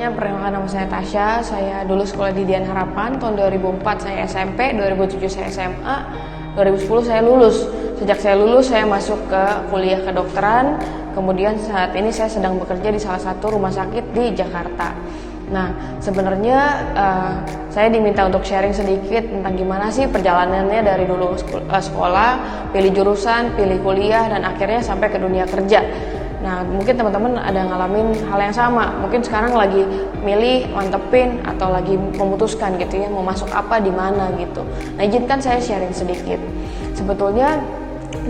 Sebelumnya perkenalkan, nama saya Tasya. Saya dulu sekolah di Dian Harapan. Tahun 2004 saya SMP, 2007 saya SMA, 2010 saya lulus. Sejak saya lulus saya masuk ke kuliah kedokteran. Kemudian saat ini saya sedang bekerja di salah satu rumah sakit di Jakarta. Nah, sebenarnya saya diminta untuk sharing sedikit tentang gimana sih perjalanannya dari dulu sekolah, pilih jurusan, pilih kuliah, dan akhirnya sampai ke dunia kerja. Nah, mungkin teman-teman ada ngalamin hal yang sama. Mungkin sekarang lagi milih, mantepin, atau lagi memutuskan gitu ya, mau masuk apa, di mana gitu. Nah, izinkan saya sharing sedikit. Sebetulnya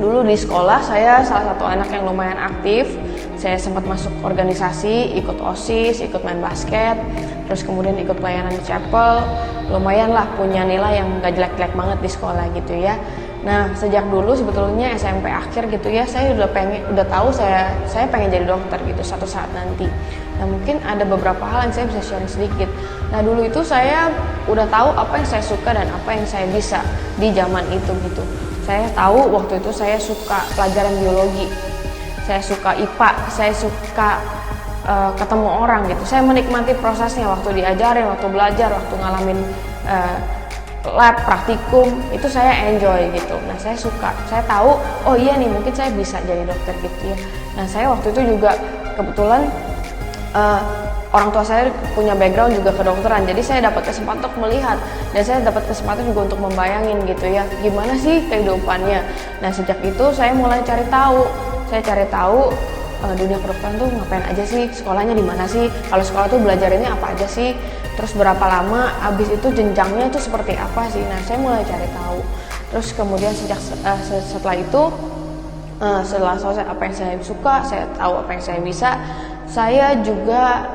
dulu di sekolah saya salah satu anak yang lumayan aktif. Saya sempat masuk organisasi, ikut OSIS, ikut main basket, terus kemudian ikut pelayanan di chapel. Lumayan lah punya nilai yang gak jelek-jelek banget di sekolah gitu ya. Nah, sejak dulu sebetulnya SMP akhir gitu ya, saya udah tahu saya pengen jadi dokter gitu suatu saat nanti. Nah, mungkin ada beberapa hal yang saya bisa sharing sedikit. Nah, dulu itu saya udah tahu apa yang saya suka dan apa yang saya bisa di zaman itu gitu. Saya tahu waktu itu saya suka pelajaran biologi, saya suka IPA, saya suka ketemu orang gitu. Saya menikmati prosesnya waktu diajarin, waktu belajar, waktu ngalamin lab, praktikum, itu saya enjoy gitu. Nah, saya suka, saya tahu, oh iya nih mungkin saya bisa jadi dokter gitu ya. Nah, saya waktu itu juga kebetulan orang tua saya punya background juga kedokteran, jadi saya dapat kesempatan untuk melihat, dan saya dapat kesempatan juga untuk membayangin gitu ya, gimana sih kehidupannya. Nah, sejak itu saya mulai cari tahu, dunia kedokteran tuh ngapain aja sih, sekolahnya di mana sih, kalau sekolah tuh belajarinnya apa aja sih, terus berapa lama, habis itu jenjangnya tuh seperti apa sih. Nah, saya mulai cari tahu. Terus kemudian setelah itu, setelah selesai apa yang saya suka, saya tahu apa yang saya bisa, saya juga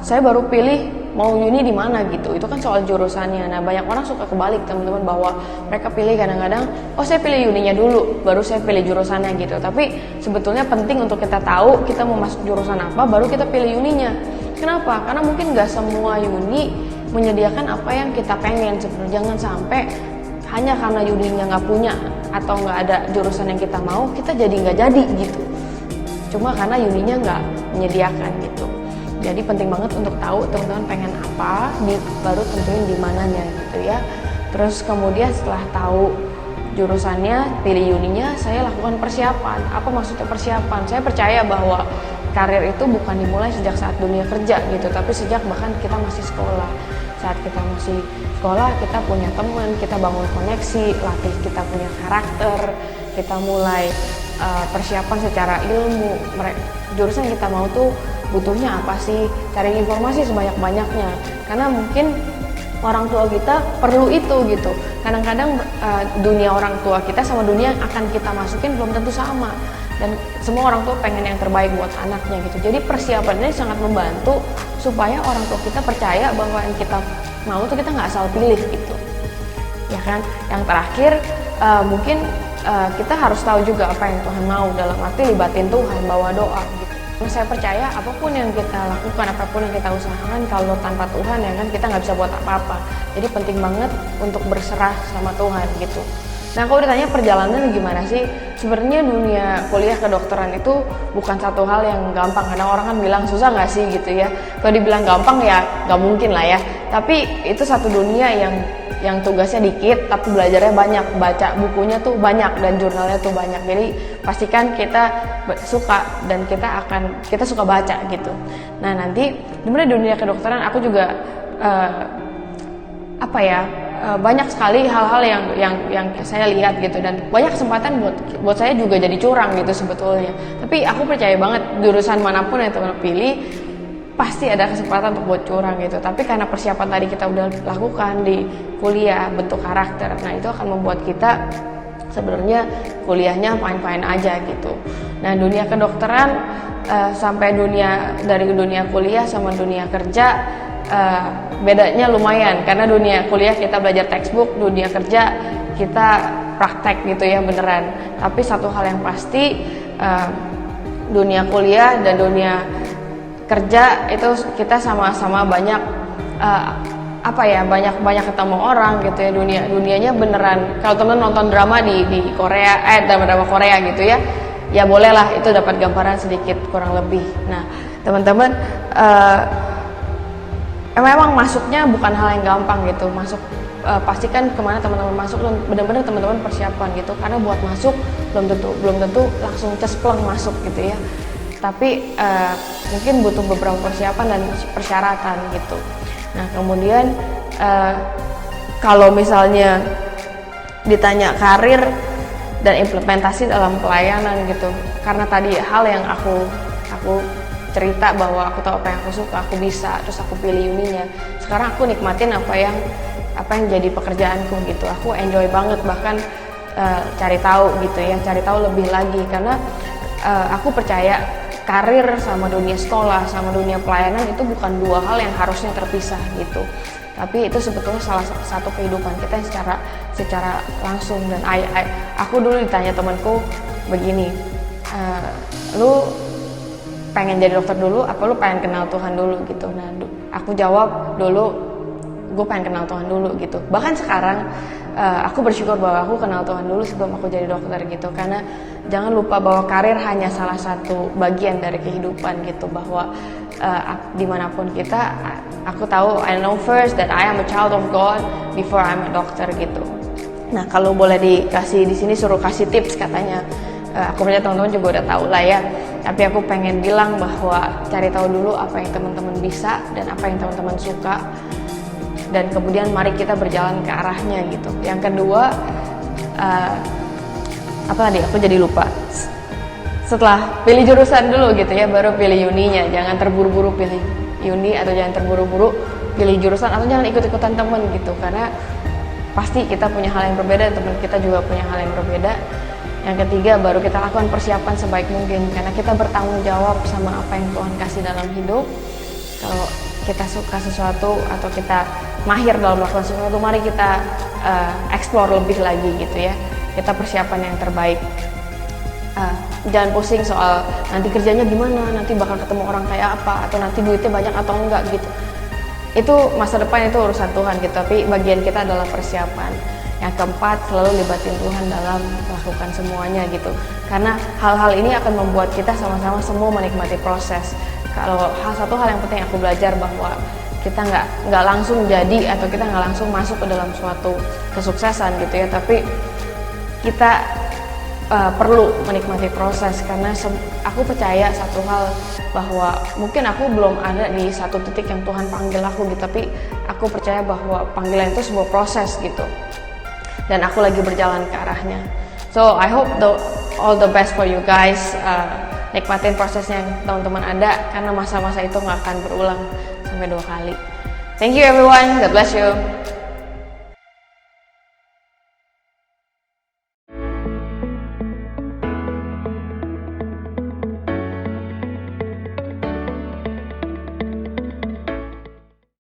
saya baru pilih mau uni di mana gitu. Itu kan soal jurusannya. Nah, banyak orang suka kebalik teman-teman, bahwa mereka pilih kadang-kadang, oh saya pilih uninya dulu, baru saya pilih jurusannya gitu. Tapi sebetulnya penting untuk kita tahu kita mau masuk jurusan apa, baru kita pilih uninya. Kenapa? Karena mungkin nggak semua uni menyediakan apa yang kita pengen. Sebenarnya jangan sampai hanya karena uninya nggak punya atau nggak ada jurusan yang kita mau, kita jadi nggak jadi gitu. Cuma karena uninya nggak menyediakan gitu. Jadi penting banget untuk tahu teman-teman pengen apa, baru tentuin di mananya gitu ya. Terus kemudian setelah tahu jurusannya, pilih uninya, saya lakukan persiapan. Apa maksudnya persiapan? Saya percaya bahwa karir itu bukan dimulai sejak saat dunia kerja gitu, tapi sejak bahkan kita masih sekolah. Saat kita masih sekolah, kita punya teman, kita bangun koneksi, latih kita punya karakter, kita mulai persiapan secara ilmu. Jurusan yang kita mau tuh butuhnya apa sih, cari informasi sebanyak-banyaknya, karena mungkin orang tua kita perlu itu gitu. Kadang-kadang dunia orang tua kita sama dunia yang akan kita masukin belum tentu sama, dan semua orang tua pengen yang terbaik buat anaknya gitu. Jadi persiapannya sangat membantu supaya orang tua kita percaya bahwa yang kita mau tuh kita nggak asal pilih gitu ya kan. Yang terakhir mungkin kita harus tahu juga apa yang Tuhan mau, dalam arti libatin Tuhan, bawa doa gitu. Saya percaya apapun yang kita lakukan, apapun yang kita usahakan, kalau tanpa Tuhan ya kan kita nggak bisa buat apa-apa. Jadi penting banget untuk berserah sama Tuhan gitu. Nah, kalau ditanya perjalanan gimana sih, sebenarnya dunia kuliah kedokteran itu bukan satu hal yang gampang. Karena orang kan bilang susah nggak sih gitu ya. Kalau dibilang gampang ya nggak mungkin lah ya. Tapi itu satu dunia yang tugasnya dikit tapi belajarnya banyak, baca bukunya tuh banyak dan jurnalnya tuh banyak. Jadi pastikan kita suka dan kita suka baca gitu. Nah, nanti sebenarnya dunia kedokteran aku juga banyak sekali hal-hal yang saya lihat gitu, dan banyak kesempatan buat saya juga jadi curang gitu sebetulnya. Tapi aku percaya banget jurusan manapun yang teman pilih pasti ada kesempatan untuk buat curang gitu. Tapi karena persiapan tadi kita udah lakukan di kuliah, bentuk karakter, nah itu akan membuat kita sebenarnya kuliahnya fine-fine aja gitu. Nah, dunia kedokteran sampai dari dunia kuliah sama dunia kerja bedanya lumayan, karena dunia kuliah kita belajar textbook, dunia kerja kita praktek gitu ya beneran. Tapi satu hal yang pasti, dunia kuliah dan dunia kerja itu kita sama-sama banyak banyak ketemu orang gitu ya. Dunianya beneran. Kalau temen nonton drama di Korea, drama Korea gitu ya bolehlah itu dapat gambaran sedikit kurang lebih. Nah, teman-teman, memang masuknya bukan hal yang gampang gitu. Masuk pastikan kemana teman-teman masuk dan benar-benar teman-teman persiapan gitu, karena buat masuk belum tentu langsung cespleng masuk gitu ya, tapi mungkin butuh beberapa persiapan dan persyaratan gitu. Nah kemudian kalau misalnya ditanya karir dan implementasi dalam pelayanan gitu, karena tadi hal yang aku cerita bahwa aku tahu apa yang aku suka, aku bisa, terus aku pilih uninya. Sekarang aku nikmatin apa yang jadi pekerjaanku gitu. Aku enjoy banget, bahkan cari tahu gitu ya, cari tahu lebih lagi, karena aku percaya karir sama dunia sekolah sama dunia pelayanan itu bukan dua hal yang harusnya terpisah gitu, tapi itu sebetulnya salah satu kehidupan kita yang secara langsung. Dan aku dulu ditanya temanku begini, lu pengen jadi dokter dulu apa lu pengen kenal Tuhan dulu gitu. Nah aku jawab dulu, gue pengen kenal Tuhan dulu gitu. Bahkan sekarang aku bersyukur bahwa aku kenal Tuhan dulu sebelum aku jadi dokter gitu, karena jangan lupa bahwa karir hanya salah satu bagian dari kehidupan gitu, bahwa dimanapun kita, aku tahu I know first that I am a child of God before I'm a doctor gitu. Nah kalau boleh dikasih di sini suruh kasih tips katanya, aku percaya teman-teman juga udah tahu lah ya, tapi aku pengen bilang bahwa cari tahu dulu apa yang teman-teman bisa dan apa yang teman-teman suka, dan kemudian mari kita berjalan ke arahnya gitu. Yang kedua, apa tadi aku jadi lupa, setelah pilih jurusan dulu gitu ya baru pilih uninya. Jangan terburu-buru pilih uni, atau jangan terburu-buru pilih jurusan, atau jangan ikut-ikutan temen gitu, karena pasti kita punya hal yang berbeda, teman kita juga punya hal yang berbeda. Yang ketiga, baru kita lakukan persiapan sebaik mungkin, karena kita bertanggung jawab sama apa yang Tuhan kasih dalam hidup. Kalau kita suka sesuatu atau kita mahir dalam melakukan sesuatu, mari kita explore lebih lagi gitu ya. Kita persiapan yang terbaik. Jangan pusing soal nanti kerjanya gimana, nanti bakal ketemu orang kayak apa, atau nanti duitnya banyak atau enggak gitu. Itu masa depan, itu urusan Tuhan gitu, tapi bagian kita adalah persiapan. Yang keempat, selalu libatin Tuhan dalam melakukan semuanya gitu, karena hal-hal ini akan membuat kita sama-sama semua menikmati proses. Kalau satu hal yang penting aku belajar, bahwa kita nggak langsung jadi, atau kita nggak langsung masuk ke dalam suatu kesuksesan gitu ya, tapi kita perlu menikmati proses, karena aku percaya satu hal, bahwa mungkin aku belum ada di satu titik yang Tuhan panggil aku gitu, tapi aku percaya bahwa panggilan itu sebuah proses gitu, dan aku lagi berjalan ke arahnya. So I hope all the best for you guys. Nikmatin prosesnya yang teman-teman ada, karena masa-masa itu nggak akan berulang sampai 2 kali. Thank you everyone, God bless you.